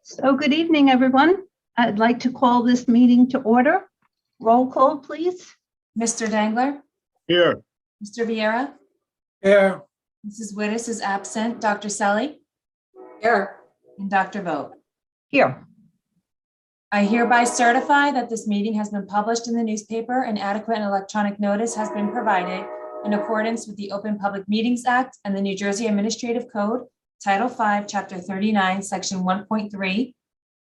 So good evening, everyone. I'd like to call this meeting to order. Roll call, please. Mr. Dangler, Here. Mr. Viera, Here. Mrs. Wittes is absent, Dr. Selly, Here. and Dr. Vogt. Here. I hereby certify that this meeting has been published in the newspaper and adequate and electronic notice has been provided in accordance with the Open Public Meetings Act and the New Jersey Administrative Code, Title V, Chapter 39, Section 1.3,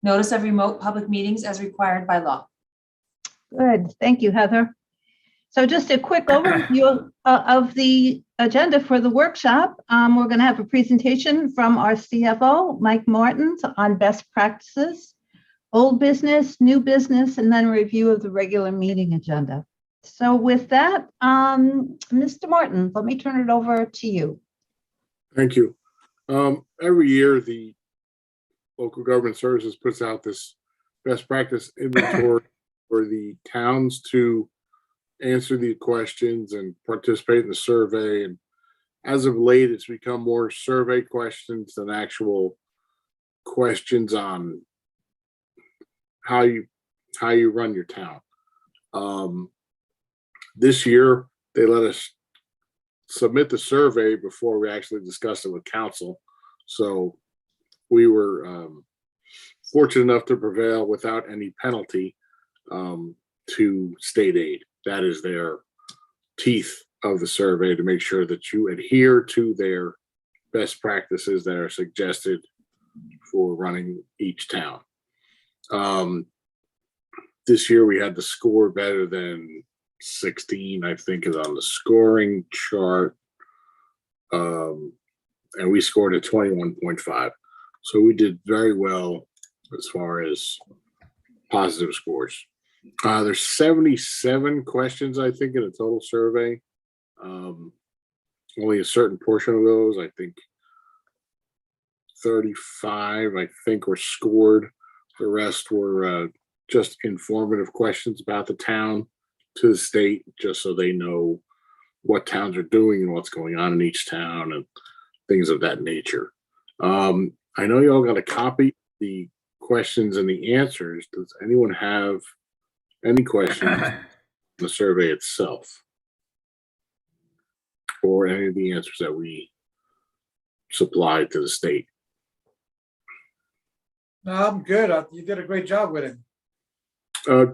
Notice of Remote Public Meetings as required by law. Good. Thank you, Heather. So just a quick overview of the agenda for the workshop. We're going to have a presentation from our CFO, Mike Martins, on best practices, old business, new business, and then a review of the regular meeting agenda. So with that, Mr. Martin, let me turn it over to you. Thank you. Every year, the Local Government Services puts out this best practice inventory for the towns to answer the questions and participate in the survey. And as of late, it's become more survey questions than actual questions on how you run your town. This year, they let us submit the survey before we actually discussed it with council. So we were fortunate enough to prevail without any penalty to state aid. That is their teeth of the survey, to make sure that you adhere to their best practices that are suggested for running each town. This year we had the score better than 16, I think, is on the scoring chart. And we scored a 21.5. So we did very well as far as positive scores. There's 77 questions, I think, in a total survey. Only a certain portion of those, I think 35, I think, were scored. The rest were just informative questions about the town to the state, just so they know what towns are doing and what's going on in each town and things of that nature. I know you all got a copy of the questions and the answers. Does anyone have any questions on the survey itself, or any of the answers that we supplied to the state? No, I'm good. You did a great job with it.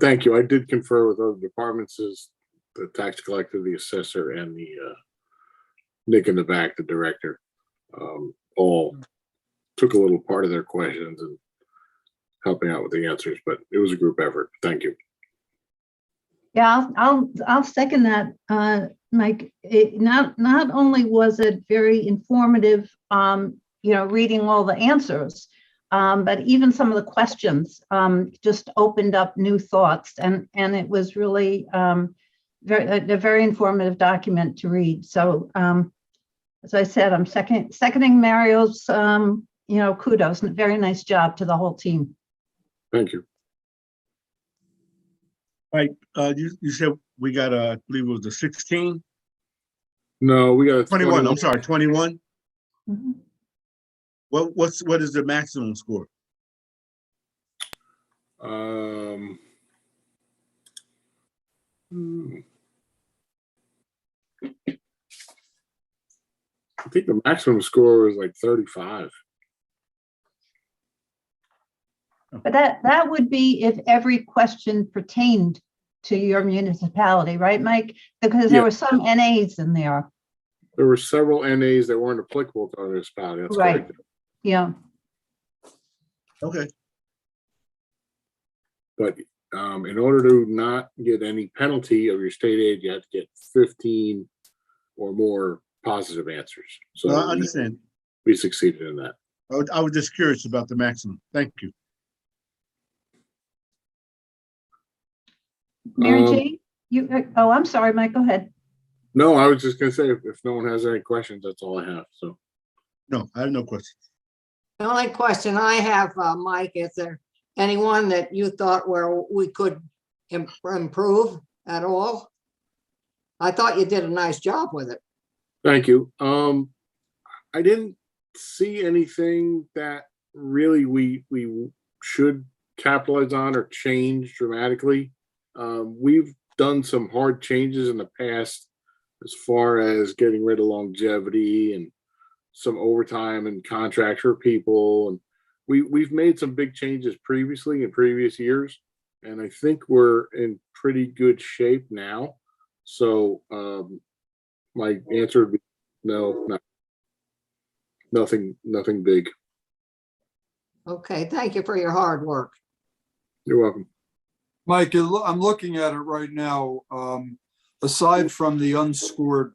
Thank you. I did confer with other departments, as the tax collector, the assessor, and the Nick in the back, the director, all took a little part of their questions and helping out with the answers, but it was a group effort. Thank you. Yeah, I'll second that, Mike. Not only was it very informative, reading all the answers, but even some of the questions just opened up new thoughts, and it was really a very informative document to read. So, as I said, I'm seconding Mario's kudos. Very nice job to the whole team. Thank you. Right, you said we got I believe it was the 16? No, we got 21, I'm sorry, 21. Mhm. What is the maximum score? I think the maximum score was like 35. But that would be if every question pertained to your municipality, right, Mike? Because there Yeah. were some NAs in there. There were several NAs that weren't applicable to our municipality. That's Right. correct. Yeah. Okay, But in order to not get any penalty of your state aid, you have to get 15 or more positive answers. So I understand. we succeeded in that. I was just curious about the maximum. Thank you. Mary Um, Jane, I'm sorry, Mike, go ahead. No, I was just gonna say, if no one has any questions, that's all I have. So No, I have no questions. The only question I have, Mike, is there anyone that you thought where we could improve at all? I thought you did a nice job with it. thank you. I didn't see anything that really we should capitalize on or change dramatically. We've done some hard changes in the past as far as getting rid of longevity and some overtime and contracts for people. And we've made some big changes previously in previous years. And I think we're in pretty good shape now. So my answer would be no, nothing big. Okay, thank you for your hard work. You're welcome. Mike, I'm looking at it right now. Aside from the unscored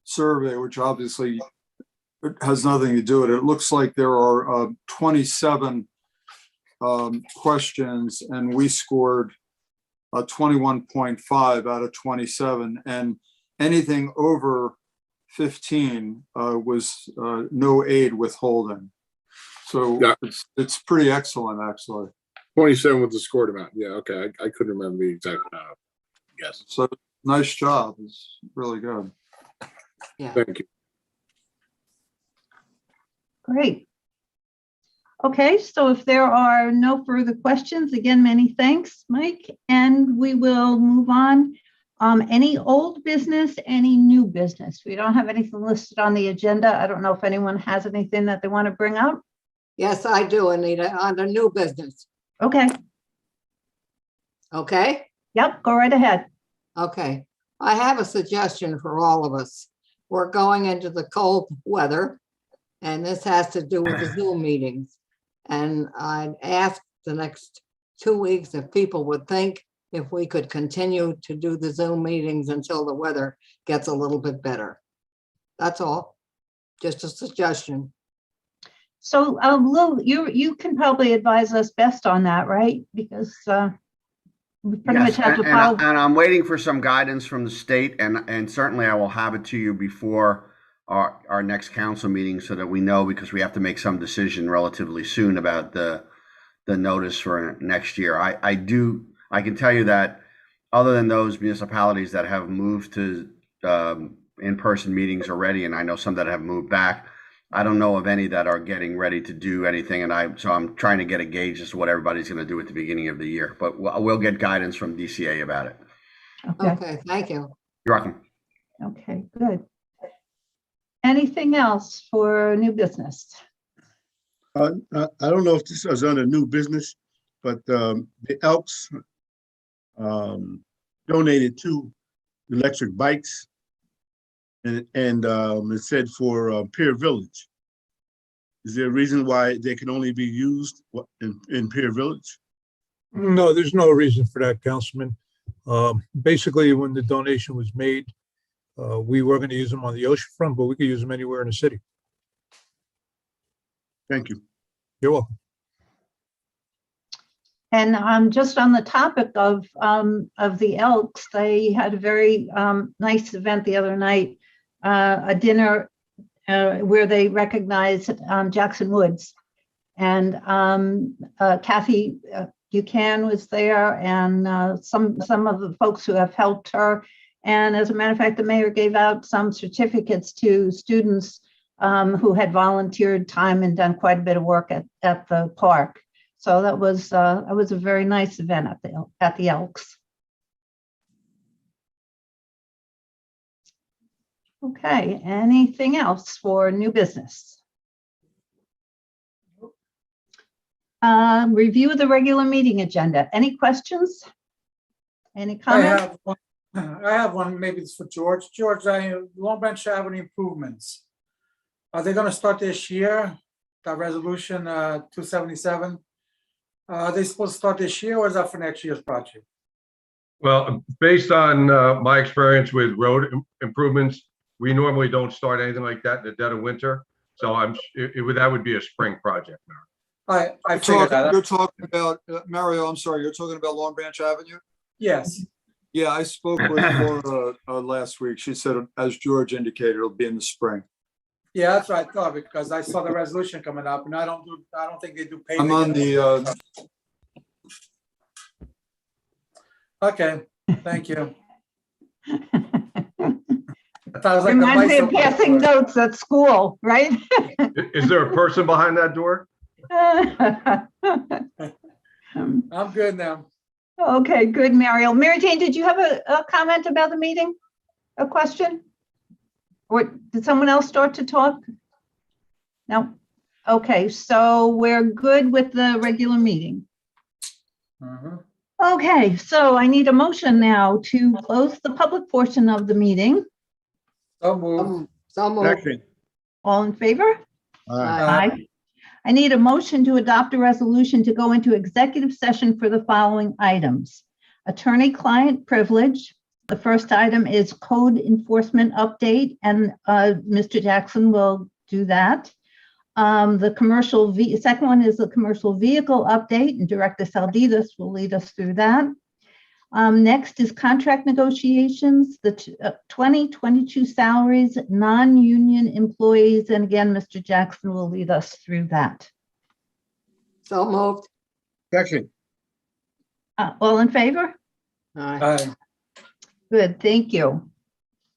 survey, which obviously has nothing to do with it, it looks like there are 27 questions, and we scored 21.5 out of 27, and anything over 15 was no aid withholding. So Yeah. it's pretty excellent, actually. 27 was the scored amount. Yeah, okay. I couldn't remember the exact amount. Yes, So nice job. It's really good. thank you. Great. Okay, so if there are no further questions, again, many thanks, Mike, and we will move on. Any old business, any new business? We don't have anything listed on the agenda. I don't know if anyone has anything that they want to bring up. Yes, I do, Anita, on the new business. Okay, Okay? yep, go right ahead. Okay. I have a suggestion for all of us. We're going into the cold weather, and this has to do with the Zoom meetings. And I'd ask the next 2 weeks if people would think if we could continue to do the Zoom meetings until the weather gets a little bit better. That's all. Just a suggestion. So Lou, you can probably advise us best on that, right? Because we pretty much Yes, have to and follow. I'm waiting for some guidance from the state, and certainly I will have it to you before our next council meeting so that we know, because we have to make some decision relatively soon about the notice for next year. I can tell you that other than those municipalities that have moved to in-person meetings already, and I know some that have moved back, I don't know of any that are getting ready to do anything, so I'm trying to get a gauge as to what everybody's going to do at the beginning of the year. But we'll get guidance from DCA about it. Okay, Okay, thank you. You're welcome. okay, good. Anything else for new business? I don't know if this is under new business, but the Elks donated 2 electric bikes, and it said for Pier Village. Is there a reason why they can only be used in Pier Village? No, there's no reason for that, Councilman. Basically, when the donation was made, we were going to use them on the oceanfront, but we could use them anywhere in the city. Thank you. You're welcome. And just on the topic of the Elks, they had a very nice event the other night, a dinner where they recognized Jackson Woods. And Kathy Buchanan was there, and some of the folks who have helped her. And as a matter of fact, the mayor gave out some certificates to students who had volunteered time and done quite a bit of work at the park. So that was a very nice event at the Elks. Okay, anything else for new business? Review of the regular meeting agenda. Any questions? Any comments? I have one, maybe it's for George. George, Long Branch Avenue improvements. Are they gonna start this year? That resolution 277? Are they supposed to start this year, or is that for next year's project? Well, based on my experience with road improvements, we normally don't start anything like that in the dead of winter. So that would be a spring project. I figured that. You're talking about, Mario, I'm sorry, you're talking about Long Branch Avenue? Yes, Yeah, I spoke with Laura last week. She said, as George indicated, it'll be in the spring. yeah, that's what I thought, because I saw the resolution coming up, and I don't think they do paving. I'm on the, Okay, thank you. I thought it was like the Reminds me of bicycle passing store. notes at school, right? Is there a person behind that door? I'm good now. Okay, good, Mariel. Mary Jane, did you have a comment about the meeting? A question? Or did someone else start to talk? No? Okay, so we're good with the regular meeting. Mhm. Okay, so I need a motion now to close the public portion of the meeting. So move. So moved. Second. All in favor? Aye. Aye. I need a motion to adopt a resolution to go into executive session for the following items. Attorney-client privilege. The first item is code enforcement update, and Mr. Jackson will do that. Second one is the commercial vehicle update, and Director Salditas will lead us through that. Next is contract negotiations, the 2022 salaries, non-union employees, and again, Mr. Jackson will lead us through that. So moved. Second. All in favor? Aye. Aye. Good, thank you.